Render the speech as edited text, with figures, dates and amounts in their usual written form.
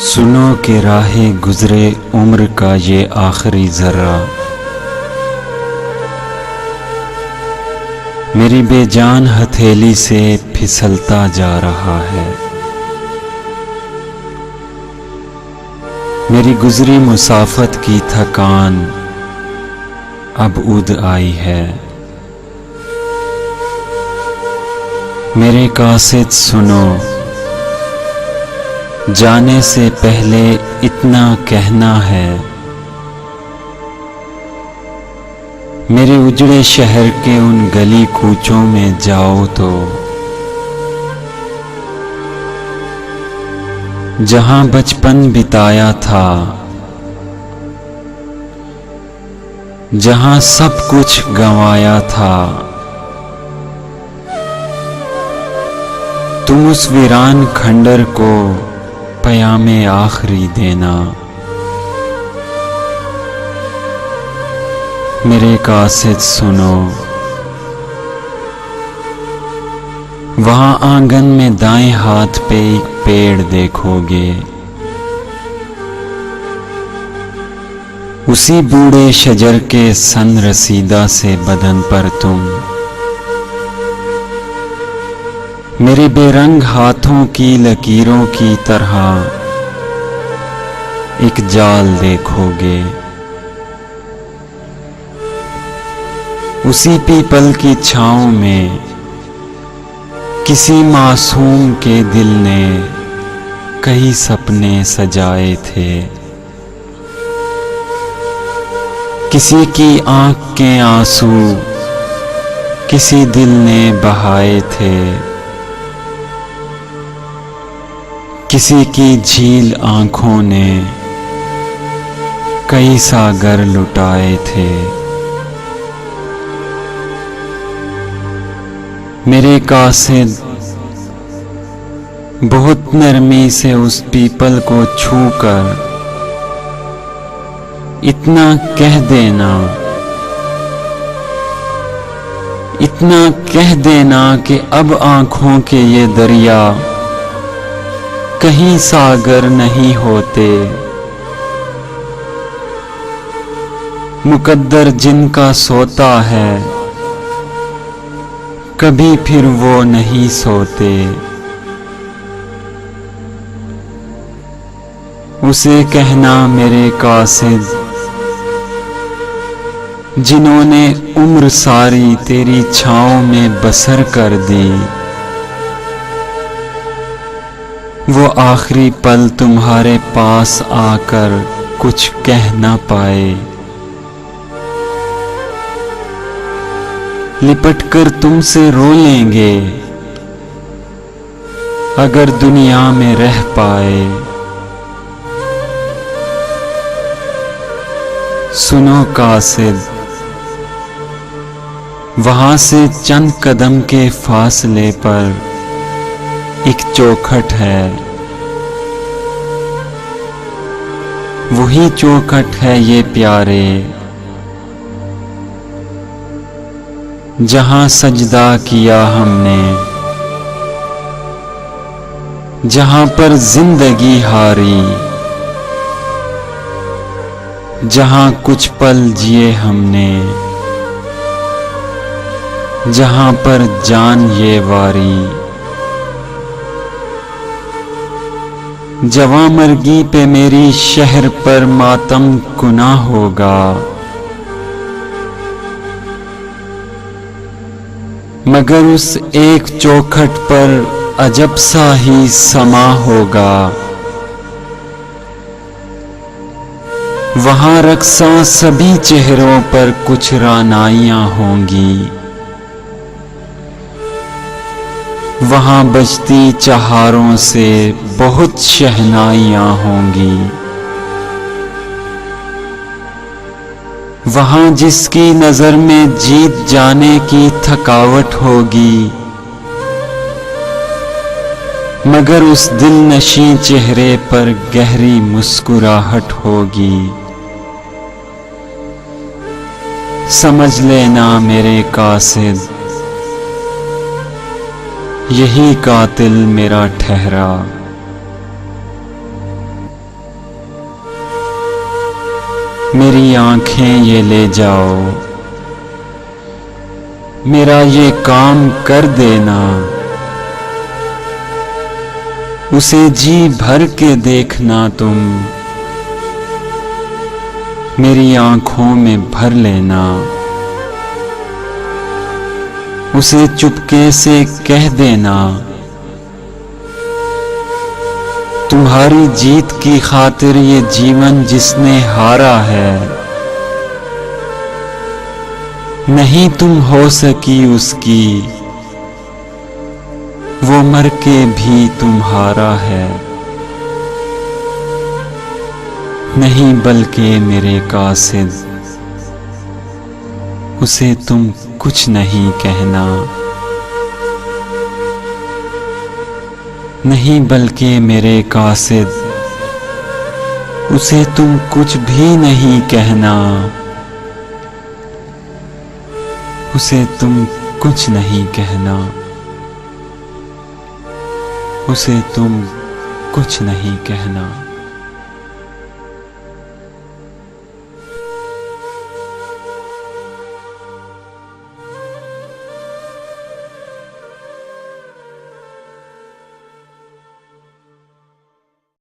सुनो कि राहे गुजरे उम्र का ये आखिरी जर्रा, मेरी बेजान हथेली से फिसलता जा रहा है। मेरी गुजरी मुसाफत की थकान अब उद आई है। मेरे कासिद सुनो, जाने से पहले इतना कहना है। मेरे उजड़े शहर के उन गली कूचों में जाओ तो, जहां बचपन बिताया था, जहां सब कुछ गंवाया था। तुम उस वीरान खंडर को पयामे आखिरी देना। मेरे कासिद सुनो, वहां आंगन में दाएं हाथ पे एक पेड़ देखोगे। उसी बूढ़े शजर के सन रसीदा से बदन पर तुम मेरे बेरंग हाथों की लकीरों की तरह एक जाल देखोगे। उसी पीपल की छांव में किसी मासूम के दिल ने कई सपने सजाए थे। किसी की आंख के आंसू किसी दिल ने बहाए थे। किसी की झील आंखों ने कई सागर लुटाए थे। मेरे कासिद बहुत नरमी से उस पीपल को छूकर इतना कह देना, इतना कह देना कि अब आंखों के ये दरिया कहीं सागर नहीं होते। मुकद्दर जिनका सोता है कभी फिर वो नहीं सोते। उसे कहना मेरे कासिद, जिन्होंने उम्र सारी तेरी छाँव में बसर कर दी, वो आखिरी पल तुम्हारे पास आकर कुछ कह ना पाए। लिपट कर तुमसे रो लेंगे अगर दुनिया में रह पाए। सुनो कासिद, वहां से चंद कदम के फासले पर एक चौखट है। वही चौखट है ये प्यारे, जहां सजदा किया हमने, जहां पर जिंदगी हारी, जहां कुछ पल जिए हमने, जहां पर जान ये वारी। जवां मर्गी पे मेरी शहर पर मातम गुनाह होगा, मगर उस एक चौखट पर अजब सा ही समा होगा। वहां रक्सा सभी चेहरों पर कुछ रानाइयां होंगी। वहां बजती चहारों से बहुत शहनाइयां होंगी। वहां जिसकी नजर में जीत जाने की थकावट होगी, मगर उस दिल नशी चेहरे पर गहरी मुस्कुराहट होगी। समझ लेना मेरे कासिद, यही कातिल मेरा ठहरा। मेरी आंखें ये ले जाओ, मेरा ये काम कर देना। उसे जी भर के देखना तुम, मेरी आंखों में भर लेना। उसे चुपके से कह देना, तुम्हारी जीत की खातिर ये जीवन जिसने हारा है, नहीं तुम हो सकी उसकी, वो मर के भी तुम्हारा है। नहीं बल्कि मेरे कासिद, उसे तुम कुछ नहीं कहना। नहीं बल्कि मेरे कासिद, उसे तुम कुछ भी नहीं कहना। उसे तुम कुछ नहीं कहना। उसे तुम कुछ नहीं कहना।